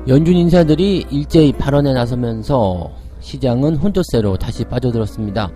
연준 인사들이 일제히 발언에 나서면서 시장은 혼조세로 다시 빠져들었습니다.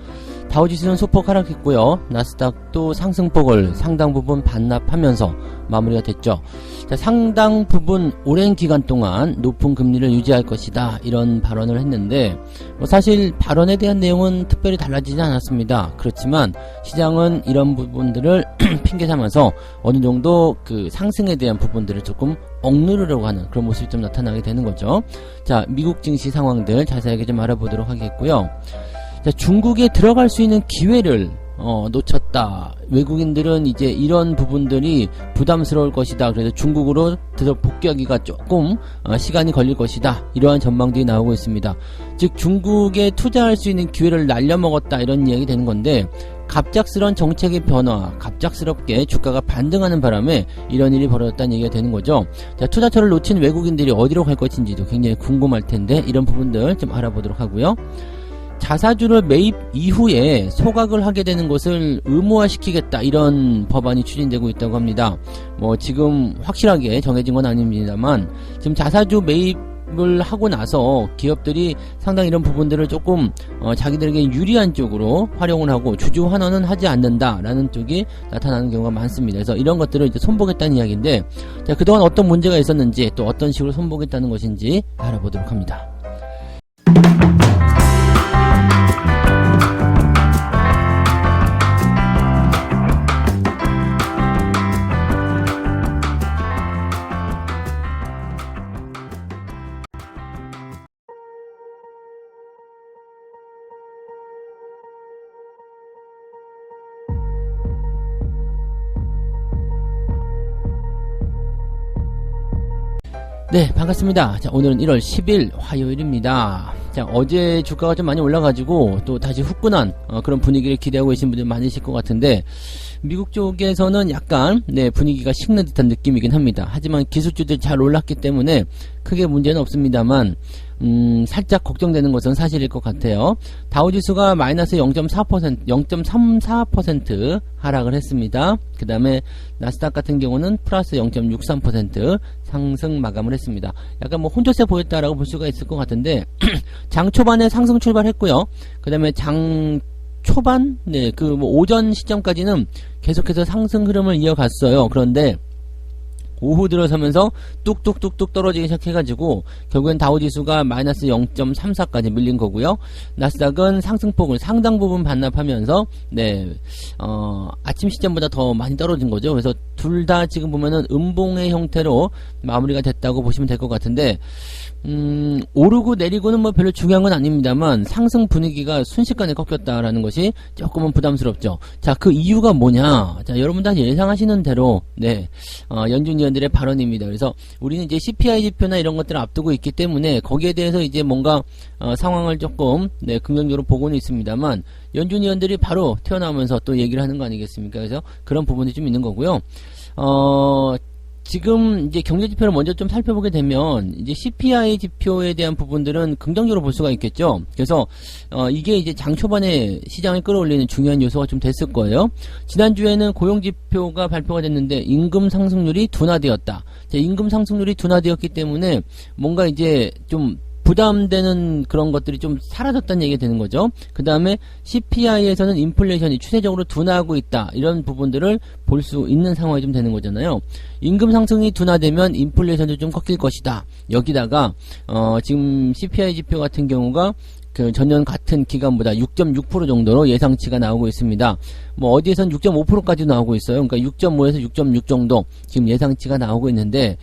다우지수는 소폭 하락했고요. 나스닥도 상승폭을 상당 부분 반납하면서 마무리가 됐죠. 자, 상당 부분 오랜 기간 동안 높은 금리를 유지할 것이다, 이런 발언을 했는데 사실 발언에 대한 내용은 특별히 달라지지 않았습니다. 그렇지만 시장은 이런 부분들을 핑계 삼아서 어느 정도 그 상승에 대한 부분들을 조금 억누르려고 하는 그런 모습이 좀 나타나게 되는 거죠. 자, 미국 증시 상황들 자세하게 좀 알아보도록 하겠고요. 자, 중국에 들어갈 수 있는 기회를 놓쳤다. 외국인들은 이제 이런 부분들이 부담스러울 것이다. 그래서 중국으로 복귀하기가 조금 시간이 걸릴 것이다. 이러한 전망들이 나오고 있습니다. 즉 중국에 투자할 수 있는 기회를 날려먹었다, 이런 이야기 되는 건데, 갑작스러운 정책의 변화, 갑작스럽게 주가가 반등하는 바람에 이런 일이 벌어졌다는 얘기가 되는 거죠. 자, 투자처를 놓친 외국인들이 어디로 갈 것인지도 굉장히 궁금할 텐데 이런 부분들 좀 알아보도록 하고요. 자사주를 매입 이후에 소각을 하게 되는 것을 의무화시키겠다, 이런 법안이 추진되고 있다고 합니다. 지금 확실하게 정해진 건 아닙니다만 지금 자사주 매입을 하고 나서 기업들이 상당히 이런 부분들을 조금 자기들에게 유리한 쪽으로 활용을 하고 주주 환원은 하지 않는다라는 쪽이 나타나는 경우가 많습니다. 그래서 이런 것들을 이제 손보겠다는 이야기인데, 자, 그동안 어떤 문제가 있었는지 또 어떤 식으로 손보겠다는 것인지 알아보도록 합니다. 네, 반갑습니다. 자, 오늘은 1월 10일 화요일입니다. 자, 어제 주가가 좀 많이 올라가지고 또 다시 후끈한 그런 분위기를 기대하고 계신 분들 많으실 것 같은데, 미국 쪽에서는 약간 분위기가 식는 듯한 느낌이긴 합니다. 하지만 기술주들이 잘 올랐기 때문에 크게 문제는 없습니다만 살짝 걱정되는 것은 사실일 것 같아요. 다우지수가 마이너스 0.34% 하락을 했습니다. 그 다음에 나스닥 같은 경우는 플러스 0.63% 상승 마감을 했습니다. 약간 혼조세 보였다라고 볼 수가 있을 것 같은데 장 초반에 상승 출발했고요. 그 다음에 장 초반, 오전 시점까지는 계속해서 상승 흐름을 이어갔어요. 그런데 오후 들어서면서 뚝뚝뚝뚝 떨어지기 시작해가지고 결국엔 다우지수가 마이너스 0.34까지 밀린 거고요. 나스닥은 상승폭을 상당 부분 반납하면서 아침 시점보다 더 많이 떨어진 거죠. 그래서 둘 다 지금 보면은 음봉의 형태로 마무리가 됐다고 보시면 될 것 같은데, 오르고 내리고는 별로 중요한 건 아닙니다만 상승 분위기가 순식간에 꺾였다라는 것이 조금은 부담스럽죠. 자, 그 이유가 뭐냐? 자, 여러분 다 예상하시는 대로 연준 의원들의 발언입니다. 그래서 우리는 이제 CPI 지표나 이런 것들을 앞두고 있기 때문에 거기에 대해서 이제 뭔가 상황을 조금 긍정적으로 보고는 있습니다만 연준 의원들이 바로 튀어나오면서 또 얘기를 하는 거 아니겠습니까? 그래서 그런 부분이 좀 있는 거고요. 지금 이제 경제 지표를 먼저 좀 살펴보게 되면 이제 CPI 지표에 대한 부분들은 긍정적으로 볼 수가 있겠죠. 그래서 이게 이제 장 초반에 시장을 끌어올리는 중요한 요소가 좀 됐을 거예요. 지난주에는 고용 지표가 발표가 됐는데 임금 상승률이 둔화되었다. 임금 상승률이 둔화되었기 때문에 뭔가 이제 좀 부담되는 그런 것들이 좀 사라졌다는 얘기가 되는 거죠. 그 다음에 CPI에서는 인플레이션이 추세적으로 둔화하고 있다, 이런 부분들을 볼 수 있는 상황이 좀 되는 거잖아요. 임금 상승이 둔화되면 인플레이션도 좀 꺾일 것이다. 여기다가 지금 CPI 지표 같은 경우가 그 전년 같은 기간보다 6.6% 정도로 예상치가 나오고 있습니다. 어디에선 6.5%까지 나오고 있어요. 그러니까 6.5에서 6.6 정도 지금 예상치가 나오고 있는데,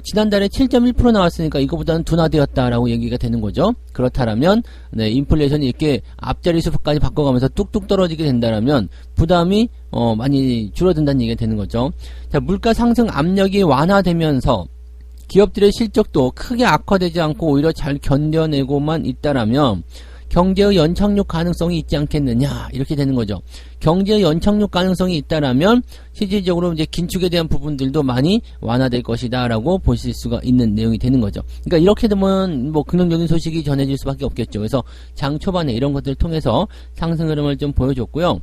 지난달에 7.1% 나왔으니까 이거보다는 둔화되었다라고 얘기가 되는 거죠. 그렇다면 인플레이션이 이렇게 앞자리 수까지 바꿔가면서 뚝뚝 떨어지게 된다라면 부담이 많이 줄어든다는 얘기가 되는 거죠. 자, 물가 상승 압력이 완화되면서 기업들의 실적도 크게 악화되지 않고 오히려 잘 견뎌내고만 있다라면 경제의 연착륙 가능성이 있지 않겠느냐, 이렇게 되는 거죠. 경제의 연착륙 가능성이 있다라면 실질적으로 이제 긴축에 대한 부분들도 많이 완화될 것이다라고 보실 수가 있는 내용이 되는 거죠. 그러니까 이렇게 되면 긍정적인 소식이 전해질 수밖에 없겠죠. 그래서 장 초반에 이런 것들을 통해서 상승 흐름을 좀 보여줬고요.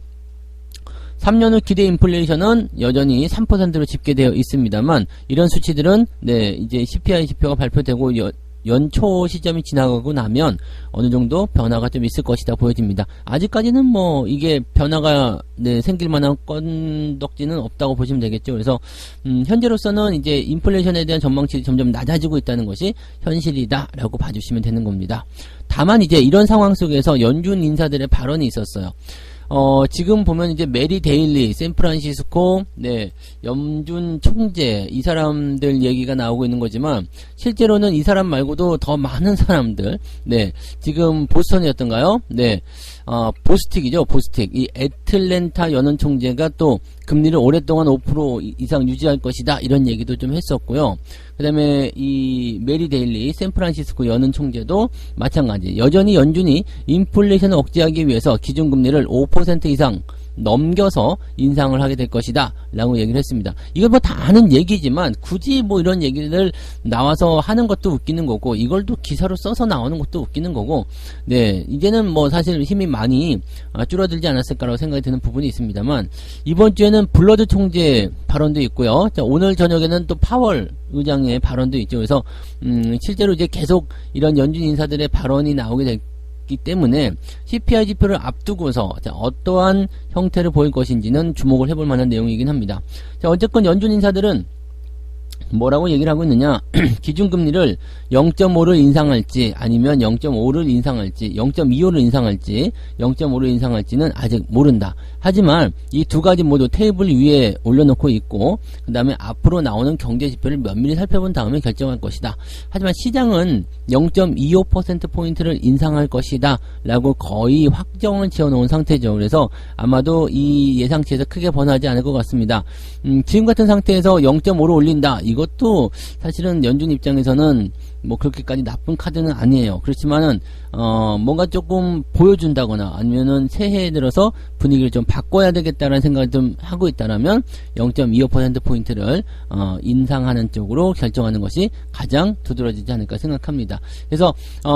3년 후 기대 인플레이션은 여전히 3%로 집계되어 있습니다만, 이런 수치들은 네, 이제 CPI 지표가 발표되고 연초 시점이 지나가고 나면 어느 정도 변화가 좀 있을 것이다 보여집니다. 아직까지는 뭐 이게 변화가 네, 생길 만한 건덕지는 없다고 보시면 되겠죠. 그래서 현재로서는 이제 인플레이션에 대한 전망치가 점점 낮아지고 있다는 것이 현실이다라고 봐주시면 되는 겁니다. 다만 이제 이런 상황 속에서 연준 인사들의 발언이 있었어요. 지금 보면 이제 메리 데일리, 샌프란시스코, 네, 연준 총재, 이 사람들 얘기가 나오고 있는 거지만, 실제로는 이 사람 말고도 더 많은 사람들, 네, 지금 보스턴이었던가요? 네, 보스틱이죠, 보스틱. 이 애틀랜타 연은 총재가 또 금리를 오랫동안 5% 이상 유지할 것이다, 이런 얘기도 좀 했었고요. 그 다음에 이 메리 데일리, 샌프란시스코 연은 총재도 마찬가지. 여전히 연준이 인플레이션을 억제하기 위해서 기준금리를 5% 이상 넘겨서 인상을 하게 될 것이다 라고 얘기를 했습니다. 이거 뭐 다 아는 얘기지만 굳이 뭐 이런 얘기를 나와서 하는 것도 웃기는 거고, 이걸 또 기사로 써서 나오는 것도 웃기는 거고, 네, 이제는 뭐 사실 힘이 많이 줄어들지 않았을까라고 생각이 드는 부분이 있습니다만, 이번 주에는 블러드 총재 발언도 있고요. 자, 오늘 저녁에는 또 파월 의장의 발언도 있죠. 그래서 실제로 이제 계속 이런 연준 인사들의 발언이 나오게 될 기 때문에 CPI 지표를 앞두고서 어떠한 형태를 보일 것인지는 주목을 해볼 만한 내용이긴 합니다. 자, 어쨌건 연준 인사들은 뭐라고 얘기를 하고 있느냐, 기준금리를 0.5를 인상할지 아니면 0.5를 인상할지 0.25를 인상할지 0.5를 인상할지는 아직 모른다. 하지만 이 두 가지 모두 테이블 위에 올려놓고 있고, 그 다음에 앞으로 나오는 경제지표를 면밀히 살펴본 다음에 결정할 것이다. 하지만 시장은 0.25%포인트를 인상할 것이다 라고 거의 확정을 지어놓은 상태죠. 그래서 아마도 이 예상치에서 크게 변하지 않을 것 같습니다. 지금 같은 상태에서 0.5로 올린다, 이것도 사실은 연준 입장에서는 뭐 그렇게까지 나쁜 카드는 아니에요. 그렇지만은 뭔가 조금 보여준다거나 아니면은 새해에 들어서 분위기를 좀 바꿔야 되겠다라는 생각을 좀 하고 있다라면 0.25%포인트를 인상하는 쪽으로 결정하는 것이 가장 두드러지지 않을까 생각합니다. 그래서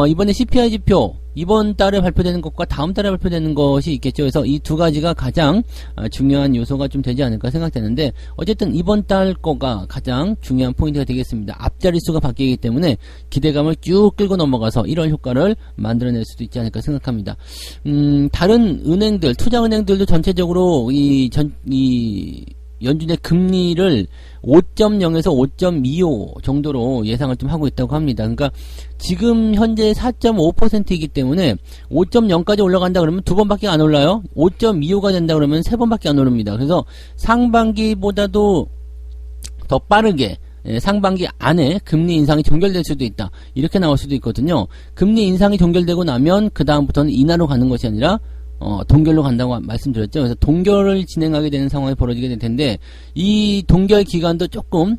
이번에 CPI 지표 이번 달에 발표되는 것과 다음 달에 발표되는 것이 있겠죠. 그래서 이 두 가지가 가장 중요한 요소가 좀 되지 않을까 생각되는데, 어쨌든 이번 달 거가 가장 중요한 포인트가 되겠습니다. 앞자리수가 바뀌기 때문에 기대감을 쭉 끌고 넘어가서 1월 효과를 만들어낼 수도 있지 않을까 생각합니다. 다른 은행들, 투자은행들도 전체적으로 이 연준의 금리를 5.0에서 5.25 정도로 예상을 좀 하고 있다고 합니다. 그러니까 지금 현재 4.5%이기 때문에 5.0까지 올라간다 그러면 두 번밖에 안 올라요. 5.25가 된다 그러면 세 번밖에 안 오릅니다. 그래서 상반기보다도 더 빠르게 상반기 안에 금리 인상이 종결될 수도 있다, 이렇게 나올 수도 있거든요. 금리 인상이 종결되고 나면 그 다음부터는 인하로 가는 것이 아니라 동결로 간다고 말씀드렸죠. 그래서 동결을 진행하게 되는 상황이 벌어지게 될 텐데, 이 동결 기간도 조금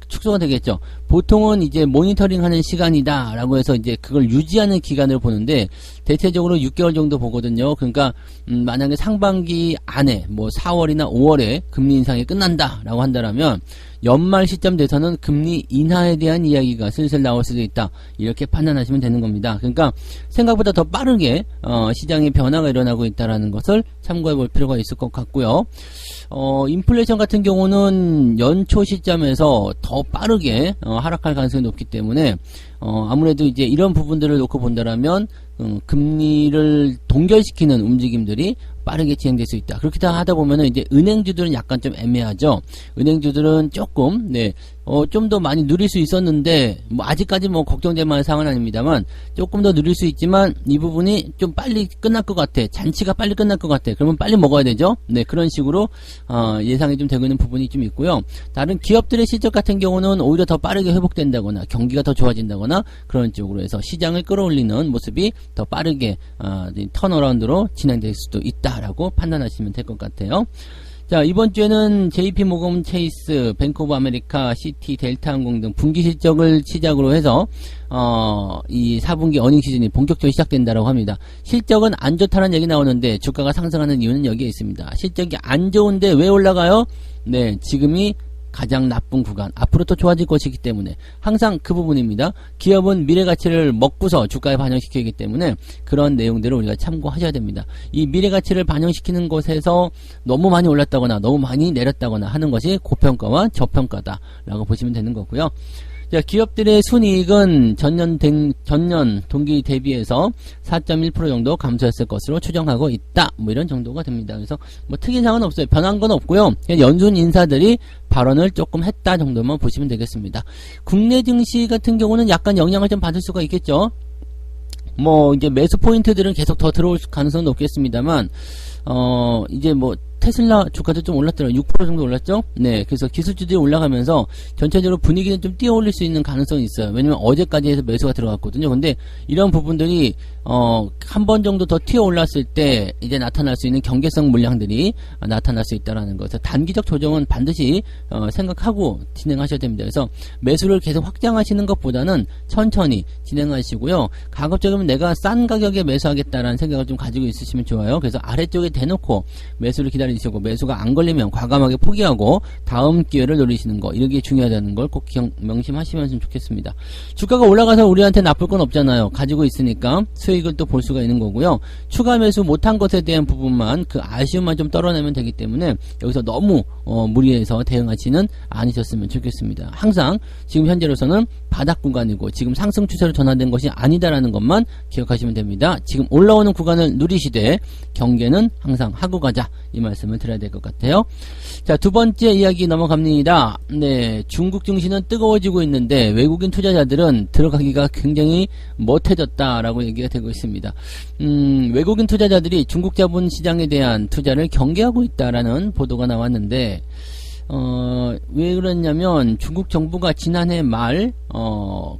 축소가 되겠죠. 보통은 이제 모니터링 하는 시간이다 라고 해서 이제 그걸 유지하는 기간을 보는데, 대체적으로 6개월 정도 보거든요. 그러니까 만약에 상반기 안에 뭐 4월이나 5월에 금리 인상이 끝난다 라고 한다면 연말 시점 돼서는 금리 인하에 대한 이야기가 슬슬 나올 수도 있다, 이렇게 판단하시면 되는 겁니다. 그러니까 생각보다 더 빠르게 시장의 변화가 일어나고 있다는 것을 참고해 볼 필요가 있을 것 같고요. 인플레이션 같은 경우는 연초 시점에서 더 빠르게 하락할 가능성이 높기 때문에 아무래도 이제 이런 부분들을 놓고 본다라면 금리를 동결시키는 움직임들이 빠르게 진행될 수 있다. 그렇게 하다 보면은 이제 은행주들은 약간 좀 애매하죠. 은행주들은 조금 좀 더 많이 누릴 수 있었는데, 뭐 아직까지 뭐 걱정될 만한 상황은 아닙니다만 조금 더 누릴 수 있지만 이 부분이 좀 빨리 끝날 것 같아, 잔치가 빨리 끝날 것 같아, 그러면 빨리 먹어야 되죠. 네, 그런 식으로 예상이 좀 되고 있는 부분이 좀 있고요. 다른 기업들의 실적 같은 경우는 오히려 더 빠르게 회복된다거나 경기가 더 좋아진다거나 그런 쪽으로 해서 시장을 끌어올리는 모습이 더 빠르게 턴어라운드로 진행될 수도 있다라고 판단하시면 될 것 같아요. 자, 이번 주에는 JP모건 체이스, 뱅크 오브 아메리카, 시티, 델타항공 등 분기 실적을 시작으로 해서 이 4분기 어닝 시즌이 본격적으로 시작된다라고 합니다. 실적은 안 좋다는 얘기 나오는데 주가가 상승하는 이유는 여기에 있습니다. 실적이 안 좋은데 왜 올라가요? 네, 지금이 가장 나쁜 구간, 앞으로 또 좋아질 것이기 때문에 항상 그 부분입니다. 기업은 미래 가치를 먹고서 주가에 반영시키기 때문에 그런 내용들을 우리가 참고하셔야 됩니다. 이 미래 가치를 반영시키는 곳에서 너무 많이 올랐다거나 너무 많이 내렸다거나 하는 것이 고평가와 저평가다라고 보시면 되는 거고요. 자, 기업들의 순이익은 전년 동기 대비해서 4.1% 정도 감소했을 것으로 추정하고 있다. 뭐 이런 정도가 됩니다. 그래서 뭐 특이사항은 없어요. 변한 건 없고요. 그냥 연준 인사들이 발언을 조금 했다 정도만 보시면 되겠습니다. 국내 증시 같은 경우는 약간 영향을 좀 받을 수가 있겠죠. 뭐 이제 매수 포인트들은 계속 더 들어올 가능성은 높겠습니다만 이제 뭐 테슬라 주가도 좀 올랐더라고요. 6% 정도 올랐죠? 네. 그래서 기술주들이 올라가면서 전체적으로 분위기는 좀 띄어올릴 수 있는 가능성이 있어요. 왜냐면 어제까지 해서 매수가 들어갔거든요. 근데 이런 부분들이 한 번 정도 더 튀어 올랐을 때 이제 나타날 수 있는 경계성 물량들이 나타날 수 있다는 것을 단기적 조정은 반드시 생각하고 진행하셔야 됩니다. 그래서 매수를 계속 확장하시는 것보다는 천천히 진행하시고요. 가급적이면 내가 싼 가격에 매수하겠다라는 생각을 좀 가지고 있으시면 좋아요. 그래서 아래쪽에 대놓고 매수를 기다리시고 매수가 안 걸리면 과감하게 포기하고 다음 기회를 노리시는 거, 이게 중요하다는 걸 꼭 명심하시면 좋겠습니다. 주가가 올라가서 우리한테 나쁠 건 없잖아요. 가지고 있으니까 수익을 또 볼 수가 있는 거고요. 추가 매수 못한 것에 대한 부분만, 그 아쉬움만 좀 떨어내면 되기 때문에 여기서 너무 무리해서 대응하지는 않으셨으면 좋겠습니다. 항상 지금 현재로서는 바닥 구간이고 지금 상승 추세로 전환된 것이 아니다라는 것만 기억하시면 됩니다. 지금 올라오는 구간을 누리시되 경계는 항상 하고 가자, 이 말씀을 드려야 될 것 같아요. 자, 두 번째 이야기 넘어갑니다. 네, 중국 증시는 뜨거워지고 있는데 외국인 투자자들은 들어가기가 굉장히 못해졌다라고 얘기가 되고 있습니다. 외국인 투자자들이 중국 자본 시장에 대한 투자를 경계하고 있다라는 보도가 나왔는데 왜 그랬냐면 중국 정부가 지난해 말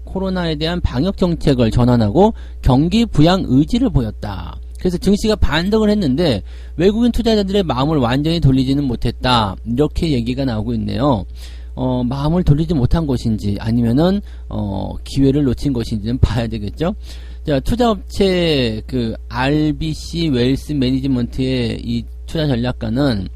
코로나에 대한 방역 정책을 전환하고 경기 부양 의지를 보였다. 그래서 증시가 반등을 했는데 외국인 투자자들의 마음을 완전히 돌리지는 못했다, 이렇게 얘기가 나오고 있네요. 마음을 돌리지 못한 것인지 아니면은 기회를 놓친 것인지는 봐야 되겠죠. 자, 투자업체 그 RBC 웰스 매니지먼트의 이 투자 전략가는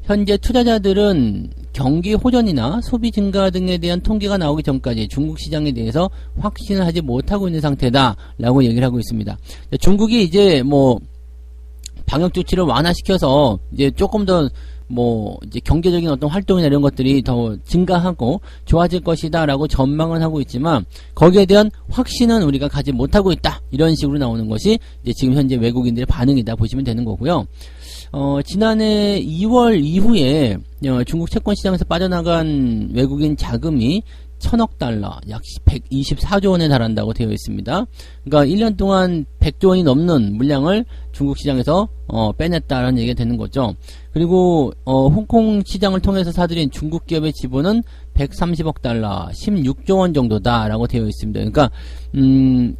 현재 투자자들은 경기 호전이나 소비 증가 등에 대한 통계가 나오기 전까지 중국 시장에 대해서 확신을 하지 못하고 있는 상태다라고 얘기를 하고 있습니다. 중국이 이제 뭐 방역 조치를 완화시켜서 이제 조금 더 뭐 이제 경제적인 어떤 활동이나 이런 것들이 더 증가하고 좋아질 것이다라고 전망을 하고 있지만 거기에 대한 확신은 우리가 가지 못하고 있다, 이런 식으로 나오는 것이 이제 지금 현재 외국인들의 반응이다 보시면 되는 거고요. 지난해 2월 이후에 중국 채권 시장에서 빠져나간 외국인 자금이 1000억 달러, 약 124조 원에 달한다고 되어 있습니다. 그러니까 1년 동안 100조 원이 넘는 물량을 중국 시장에서 빼냈다라는 얘기가 되는 거죠. 그리고 홍콩 시장을 통해서 사들인 중국 기업의 지분은 130억 달러, 16조 원 정도다라고 되어 있습니다. 그러니까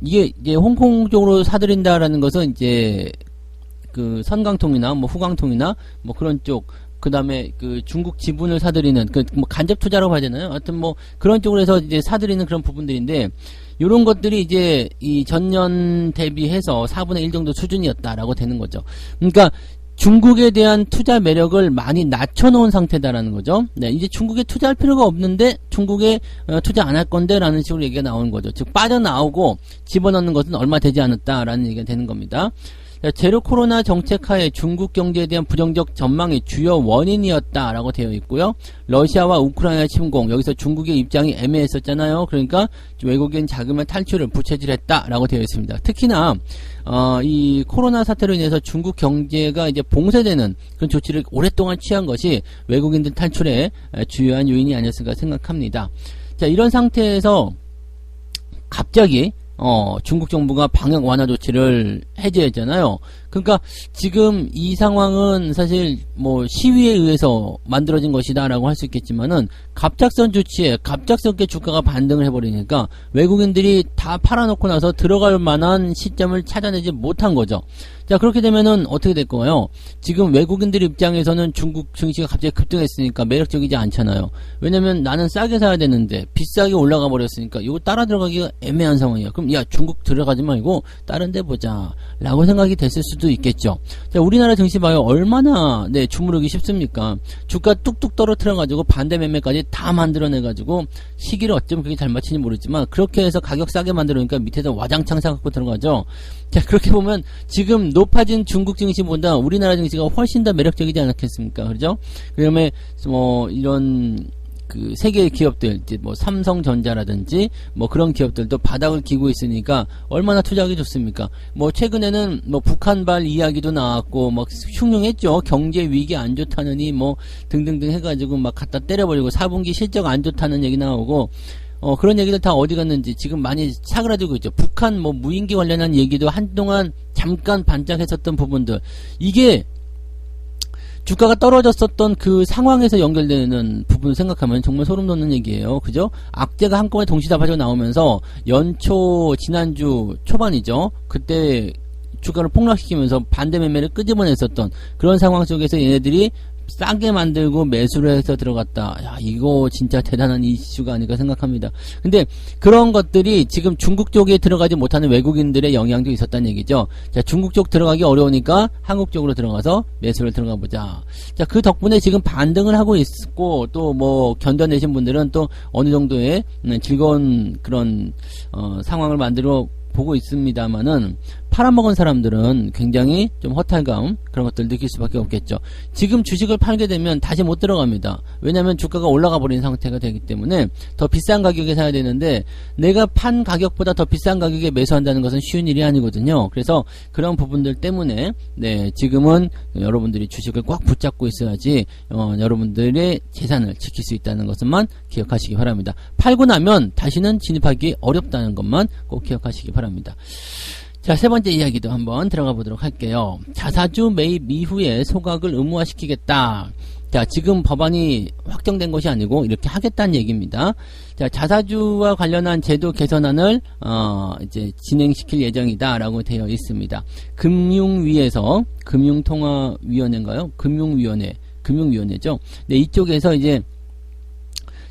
이게 이제 홍콩 쪽으로 사들인다라는 것은 이제 그 선강통이나 뭐 후강통이나 뭐 그런 쪽, 그 다음에 그 중국 지분을 사들이는 그 뭐 간접 투자라고 봐야 되나요? 하여튼 뭐 그런 쪽으로 해서 이제 사들이는 그런 부분들인데, 요런 것들이 이제 이 전년 대비해서 4분의 1 정도 수준이었다라고 되는 거죠. 그러니까 중국에 대한 투자 매력을 많이 낮춰놓은 상태다라는 거죠. 네, 이제 중국에 투자할 필요가 없는데 중국에 투자 안 할 건데 라는 식으로 얘기가 나오는 거죠. 즉 빠져나오고 집어넣는 것은 얼마 되지 않았다라는 얘기가 되는 겁니다. 제로 코로나 정책 하에 중국 경제에 대한 부정적 전망이 주요 원인이었다라고 되어 있고요. 러시아와 우크라이나 침공, 여기서 중국의 입장이 애매했었잖아요. 그러니까 외국인 자금의 탈출을 부채질했다라고 되어 있습니다. 특히나 이 코로나 사태로 인해서 중국 경제가 이제 봉쇄되는 그런 조치를 오랫동안 취한 것이 외국인들 탈출의 주요한 요인이 아니었을까 생각합니다. 자, 이런 상태에서 갑자기 중국 정부가 방역 완화 조치를 해제했잖아요. 그러니까 지금 이 상황은 사실 뭐 시위에 의해서 만들어진 것이다라고 할 수 있겠지만은 갑작스런 조치에 갑작스럽게 주가가 반등을 해버리니까 외국인들이 다 팔아놓고 나서 들어갈 만한 시점을 찾아내지 못한 거죠. 자, 그렇게 되면은 어떻게 될 거예요? 지금 외국인들 입장에서는 중국 증시가 갑자기 급등했으니까 매력적이지 않잖아요. 왜냐면 나는 싸게 사야 되는데 비싸게 올라가 버렸으니까 이거 따라 들어가기가 애매한 상황이야. 그럼 야, 중국 들어가지 말고 다른 데 보자 라고 생각이 됐을 수도 있겠죠. 자, 우리나라 증시 봐요. 얼마나 주무르기 쉽습니까? 주가 뚝뚝 떨어뜨려 가지고 반대 매매까지 다 만들어내 가지고 시기를 어쩌면 그게 잘 맞히는지 모르지만 그렇게 해서 가격 싸게 만들어놓으니까 밑에서 와장창 사갖고 들어가죠. 자, 그렇게 보면 지금 높아진 중국 증시보다 우리나라 증시가 훨씬 더 매력적이지 않겠습니까? 그렇죠? 그다음에 이런 그 세계의 기업들, 이제 삼성전자라든지 그런 기업들도 바닥을 기고 있으니까 얼마나 투자하기 좋습니까? 최근에는 북한발 이야기도 나왔고 흉흉했죠. 경제 위기 안 좋다느니 등등등 해가지고 갖다 때려버리고 4분기 실적 안 좋다는 얘기 나오고 그런 얘기들 다 어디 갔는지 지금 많이 사그라들고 있죠. 북한 무인기 관련한 얘기도 한동안 잠깐 반짝했었던 부분들, 이게 주가가 떨어졌었던 그 상황에서 연결되는 부분을 생각하면 정말 소름 돋는 얘기예요. 그죠? 악재가 한꺼번에 동시다발적으로 나오면서 연초 지난주 초반이죠. 그때 주가를 폭락시키면서 반대 매매를 끄집어냈었던 그런 상황 속에서 얘네들이 싸게 만들고 매수를 해서 들어갔다. 야, 이거 진짜 대단한 이슈가 아닐까 생각합니다. 근데 그런 것들이 지금 중국 쪽에 들어가지 못하는 외국인들의 영향도 있었다는 얘기죠. 자, 중국 쪽 들어가기 어려우니까 한국 쪽으로 들어가서 매수를 들어가 보자. 자, 그 덕분에 지금 반등을 하고 있고 또 견뎌내신 분들은 또 어느 정도의 즐거운 그런 상황을 만들어 보고 있습니다만은 팔아먹은 사람들은 굉장히 좀 허탈감 그런 것들 느낄 수밖에 없겠죠. 지금 주식을 팔게 되면 다시 못 들어갑니다. 왜냐하면 주가가 올라가 버린 상태가 되기 때문에 더 비싼 가격에 사야 되는데 내가 판 가격보다 더 비싼 가격에 매수한다는 것은 쉬운 일이 아니거든요. 그래서 그런 부분들 때문에 지금은 여러분들이 주식을 꽉 붙잡고 있어야지 여러분들의 재산을 지킬 수 있다는 것만 기억하시기 바랍니다. 팔고 나면 다시는 진입하기 어렵다는 것만 꼭 기억하시기 바랍니다. 자, 세 번째 이야기도 한번 들어가 보도록 할게요. 자사주 매입 이후에 소각을 의무화시키겠다. 자, 지금 법안이 확정된 것이 아니고 이렇게 하겠다는 얘기입니다. 자, 자사주와 관련한 제도 개선안을 이제 진행시킬 예정이다라고 되어 있습니다. 금융위에서 금융통화위원회인가요? 금융위원회죠. 네, 이쪽에서 이제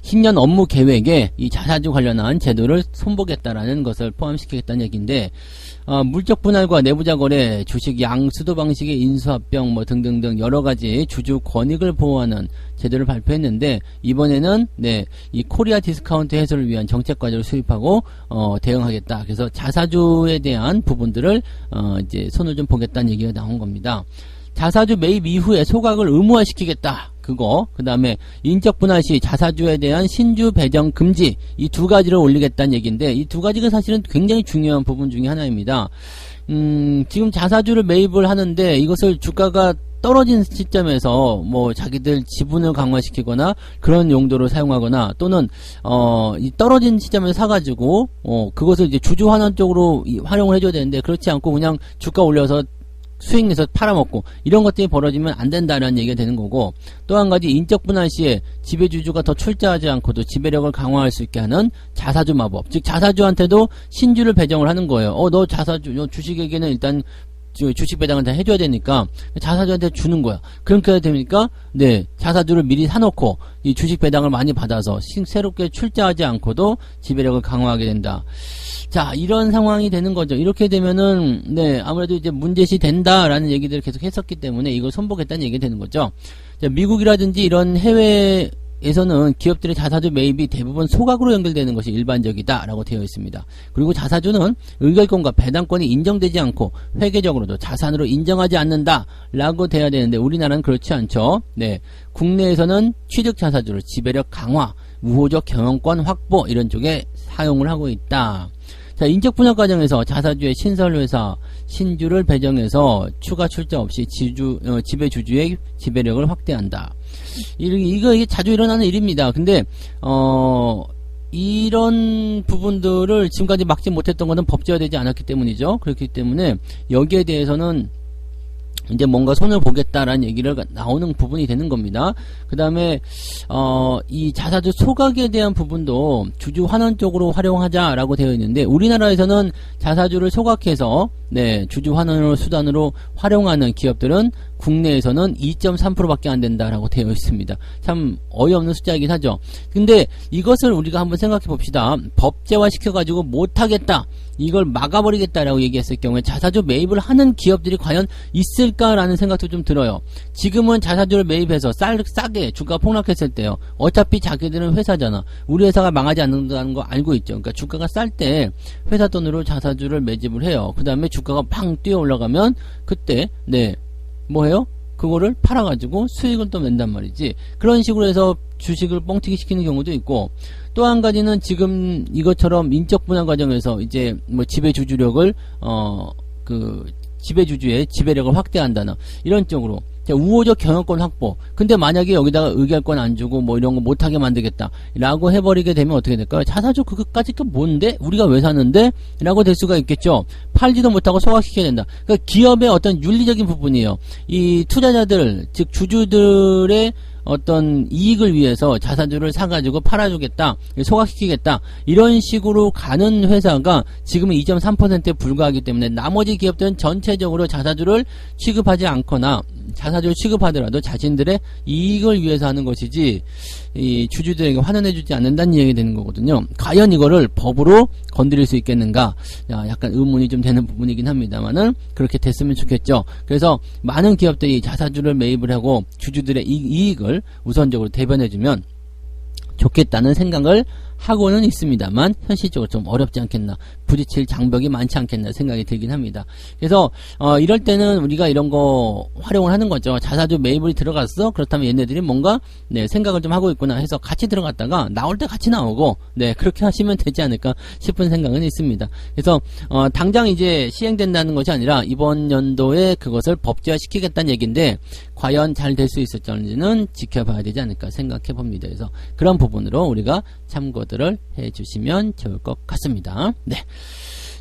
신년 업무 계획에 이 자사주 관련한 제도를 손보겠다라는 것을 포함시키겠다는 얘기인데, 물적 분할과 내부자 거래, 주식 양수도 방식의 인수합병 등등등 여러 가지 주주 권익을 보호하는 제도를 발표했는데, 이번에는 이 코리아 디스카운트 해소를 위한 정책 과제를 수립하고 대응하겠다. 그래서 자사주에 대한 부분들을 이제 손을 좀 보겠다는 얘기가 나온 겁니다. 자사주 매입 이후에 소각을 의무화시키겠다. 그 다음에 인적 분할 시 자사주에 대한 신주 배정 금지, 이 두 가지를 올리겠다는 얘기인데, 이 두 가지가 사실은 굉장히 중요한 부분 중에 하나입니다. 지금 자사주를 매입을 하는데 이것을 주가가 떨어진 시점에서 자기들 지분을 강화시키거나 그런 용도로 사용하거나 또는 이 떨어진 시점에 사가지고 그것을 이제 주주 환원 쪽으로 활용을 해줘야 되는데, 그렇지 않고 그냥 주가 올려서 수익 내서 팔아먹고 이런 것들이 벌어지면 안 된다라는 얘기가 되는 거고, 또 한 가지 인적 분할 시에 지배주주가 더 출자하지 않고도 지배력을 강화할 수 있게 하는 자사주 마법, 즉 자사주한테도 신주를 배정을 하는 거예요. 너 자사주, 너 주식에게는 일단 주식 배당을 다 해줘야 되니까 자사주한테 주는 거야. 그렇게 해야 되니까 자사주를 미리 사놓고 이 주식 배당을 많이 받아서 새롭게 출자하지 않고도 지배력을 강화하게 된다. 자, 이런 상황이 되는 거죠. 이렇게 되면은 아무래도 이제 문제시 된다라는 얘기들을 계속 했었기 때문에 이걸 손보겠다는 얘기가 되는 거죠. 자, 미국이라든지 이런 해외에서는 기업들의 자사주 매입이 대부분 소각으로 연결되는 것이 일반적이다라고 되어 있습니다. 그리고 자사주는 의결권과 배당권이 인정되지 않고 회계적으로도 자산으로 인정하지 않는다라고 돼야 되는데, 우리나라는 그렇지 않죠. 국내에서는 취득 자사주를 지배력 강화, 우호적 경영권 확보 이런 쪽에 사용을 하고 있다. 자, 인적 분할 과정에서 자사주의 신설회사 신주를 배정해서 추가 출자 없이 지배주주의 지배력을 확대한다. 이게 자주 일어나는 일입니다. 근데 이런 부분들을 지금까지 막지 못했던 것은 법제화되지 않았기 때문이죠. 그렇기 때문에 여기에 대해서는 이제 뭔가 손을 보겠다라는 얘기를 나오는 부분이 되는 겁니다. 그 다음에 이 자사주 소각에 대한 부분도 주주 환원 쪽으로 활용하자라고 되어 있는데, 우리나라에서는 자사주를 소각해서 주주 환원 수단으로 활용하는 기업들은 국내에서는 2.3%밖에 안 된다라고 되어 있습니다. 참 어이없는 숫자이긴 하죠. 근데 이것을 우리가 한번 생각해 봅시다. 법제화 시켜가지고 못하겠다, 이걸 막아버리겠다라고 얘기했을 경우에 자사주 매입을 하는 기업들이 과연 있을까라는 생각도 좀 들어요. 지금은 자사주를 매입해서 싸게 주가 폭락했을 때요, 어차피 자기들은 회사잖아. 우리 회사가 망하지 않는다는 거 알고 있죠. 그러니까 주가가 쌀 때 회사 돈으로 자사주를 매집을 해요. 그 다음에 주가가 팡 뛰어 올라가면 그때 뭐해요? 그거를 팔아가지고 수익을 또 낸단 말이지. 그런 식으로 해서 주식을 뻥튀기 시키는 경우도 있고, 또 한 가지는 지금 이것처럼 인적 분할 과정에서 이제 뭐 지배주주력을 지배주주의 지배력을 확대한다나 이런 쪽으로 우호적 경영권 확보. 근데 만약에 여기다가 의결권 안 주고 뭐 이런 거 못하게 만들겠다 라고 해버리게 되면 어떻게 될까요? 자사주 그것까지 그 뭔데? 우리가 왜 사는데? 라고 될 수가 있겠죠. 팔지도 못하고 소각시켜야 된다. 그러니까 기업의 어떤 윤리적인 부분이에요. 이 투자자들, 즉 주주들의 어떤 이익을 위해서 자사주를 사가지고 팔아주겠다, 소각시키겠다, 이런 식으로 가는 회사가 지금은 2.3%에 불과하기 때문에 나머지 기업들은 전체적으로 자사주를 취급하지 않거나 자사주를 취급하더라도 자신들의 이익을 위해서 하는 것이지 이 주주들에게 환원해주지 않는다는 얘기가 되는 거거든요. 과연 이거를 법으로 건드릴 수 있겠는가? 약간 의문이 좀 되는 부분이긴 합니다만은 그렇게 됐으면 좋겠죠. 그래서 많은 기업들이 자사주를 매입을 하고 주주들의 이익을 우선적으로 대변해주면 좋겠다는 생각을 하고는 있습니다만 현실적으로 좀 어렵지 않겠나, 부딪힐 장벽이 많지 않겠나 생각이 들긴 합니다. 그래서 이럴 때는 우리가 이런 거 활용을 하는 거죠. 자사주 매입이 들어갔어? 그렇다면 얘네들이 뭔가 생각을 좀 하고 있구나 해서 같이 들어갔다가 나올 때 같이 나오고 그렇게 하시면 되지 않을까 싶은 생각은 있습니다. 그래서 당장 이제 시행된다는 것이 아니라 이번 연도에 그것을 법제화시키겠다는 얘기인데 과연 잘 될 수 있을지는 지켜봐야 되지 않을까 생각해 봅니다. 그래서 그런 부분으로 우리가 참고들을 해주시면 좋을 것 같습니다.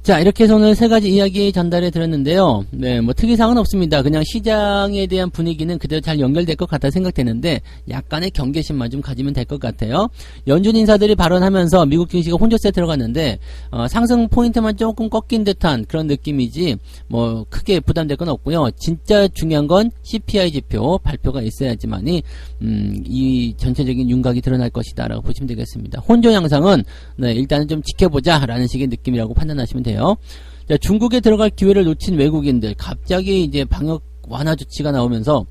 자, 이렇게 해서 오늘 세 가지 이야기 전달해 드렸는데요. 뭐 특이사항은 없습니다. 그냥 시장에 대한 분위기는 그대로 잘 연결될 것 같다 생각되는데 약간의 경계심만 좀 가지면 될 것 같아요. 연준 인사들이 발언하면서 미국 증시가 혼조세에 들어갔는데 상승 포인트만 조금 꺾인 듯한 그런 느낌이지 뭐 크게 부담될 건 없고요. 진짜 중요한 건 CPI 지표 발표가 있어야지만이 이 전체적인 윤곽이 드러날 것이다 라고 보시면 되겠습니다. 혼조 양상은 일단은 좀 지켜보자 라는 식의 느낌이라고 판단하시면 돼요. 자, 중국에 들어갈 기회를 놓친 외국인들, 갑자기 이제 방역 완화 조치가 나오면서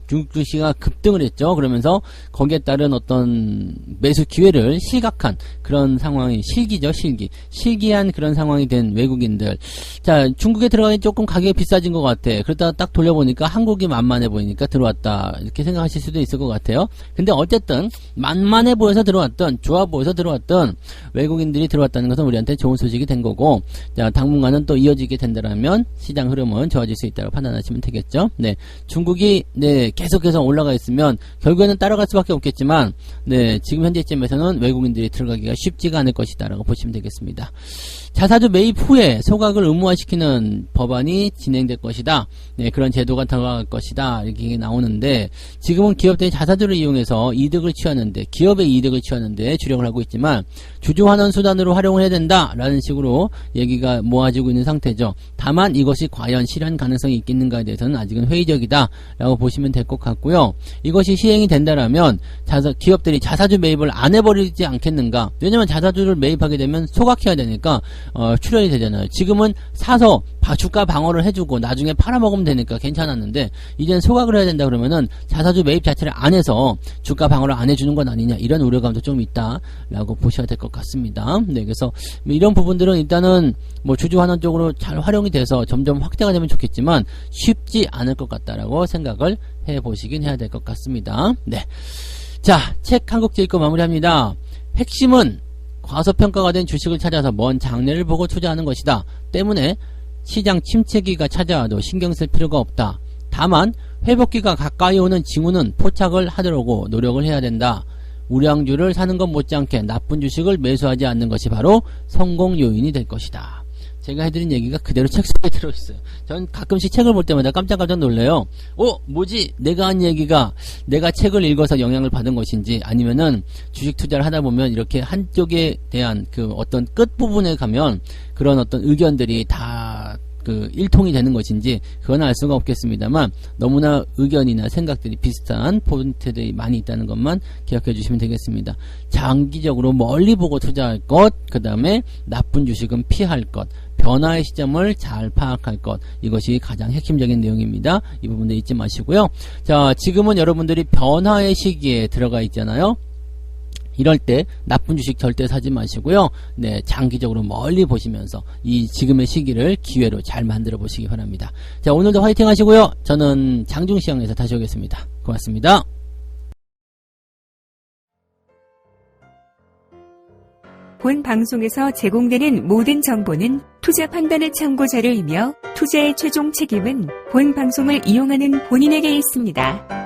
중국 주식이 급등을 했죠. 그러면서 거기에 따른 어떤 매수 기회를 실각한 그런 상황이, 실기한 그런 상황이 된 외국인들. 자, 중국에 들어가니 조금 가격이 비싸진 것 같아. 그러다가 딱 돌려보니까 한국이 만만해 보이니까 들어왔다, 이렇게 생각하실 수도 있을 것 같아요. 근데 어쨌든 만만해 보여서 들어왔던, 좋아 보여서 들어왔던 외국인들이 들어왔다는 것은 우리한테 좋은 소식이 된 거고, 자, 당분간은 또 이어지게 된다면 시장 흐름은 좋아질 수 있다고 판단하시면 되겠죠. 중국이 계속해서 올라가 있으면 결국에는 따라갈 수밖에 없겠지만 지금 현재쯤에서는 외국인들이 들어가기가 쉽지가 않을 것이다 라고 보시면 되겠습니다. 자사주 매입 후에 소각을 의무화시키는 법안이 진행될 것이다. 그런 제도가 들어갈 것이다, 이렇게 나오는데 지금은 기업들이 자사주를 이용해서 이득을 취하는데, 기업의 이득을 취하는데 주력을 하고 있지만 주주환원 수단으로 활용을 해야 된다 라는 식으로 얘기가 모아지고 있는 상태죠. 다만 이것이 과연 실현 가능성이 있겠는가에 대해서는 아직은 회의적이다 라고 보시면 될 것 같고요. 이것이 시행이 된다라면 기업들이 자사주 매입을 안 해버리지 않겠는가. 왜냐면 자사주를 매입하게 되면 소각해야 되니까 출혈이 되잖아요. 지금은 사서 주가 방어를 해주고 나중에 팔아먹으면 되니까 괜찮았는데 이제는 소각을 해야 된다 그러면은 자사주 매입 자체를 안 해서 주가 방어를 안 해주는 건 아니냐, 이런 우려감도 좀 있다 라고 보셔야 될 것 같습니다. 그래서 이런 부분들은 일단은 뭐 주주환원 쪽으로 잘 활용이 돼서 점점 확대가 되면 좋겠지만 쉽지 않을 것 같다라고 생각을 해보시긴 해야 될 것 같습니다. 자, 책 한 곡 읽고 마무리합니다. 핵심은 과소평가가 된 주식을 찾아서 먼 장래를 보고 투자하는 것이다. 때문에 시장 침체기가 찾아와도 신경 쓸 필요가 없다. 다만 회복기가 가까이 오는 징후는 포착을 하려고 노력을 해야 된다. 우량주를 사는 것 못지않게 나쁜 주식을 매수하지 않는 것이 바로 성공 요인이 될 것이다. 제가 해드린 얘기가 그대로 책 속에 들어있어요. 전 가끔씩 책을 볼 때마다 깜짝깜짝 놀래요. 뭐지? 내가 한 얘기가 내가 책을 읽어서 영향을 받은 것인지, 아니면은 주식 투자를 하다 보면 이렇게 한쪽에 대한 그 어떤 끝부분에 가면 그런 어떤 의견들이 다 일통이 되는 것인지, 그건 알 수가 없겠습니다만, 너무나 의견이나 생각들이 비슷한 포인트들이 많이 있다는 것만 기억해 주시면 되겠습니다. 장기적으로 멀리 보고 투자할 것, 그 다음에 나쁜 주식은 피할 것, 변화의 시점을 잘 파악할 것, 이것이 가장 핵심적인 내용입니다. 이 부분도 잊지 마시고요. 자, 지금은 여러분들이 변화의 시기에 들어가 있잖아요. 이럴 때 나쁜 주식 절대 사지 마시고요. 네, 장기적으로 멀리 보시면서 이 지금의 시기를 기회로 잘 만들어 보시기 바랍니다. 자, 오늘도 화이팅 하시고요. 저는 장중시장에서 다시 오겠습니다. 고맙습니다. 본 방송에서 제공되는 모든 정보는 투자 판단의 참고 자료이며 투자의 최종 책임은 본 방송을 이용하는 본인에게 있습니다.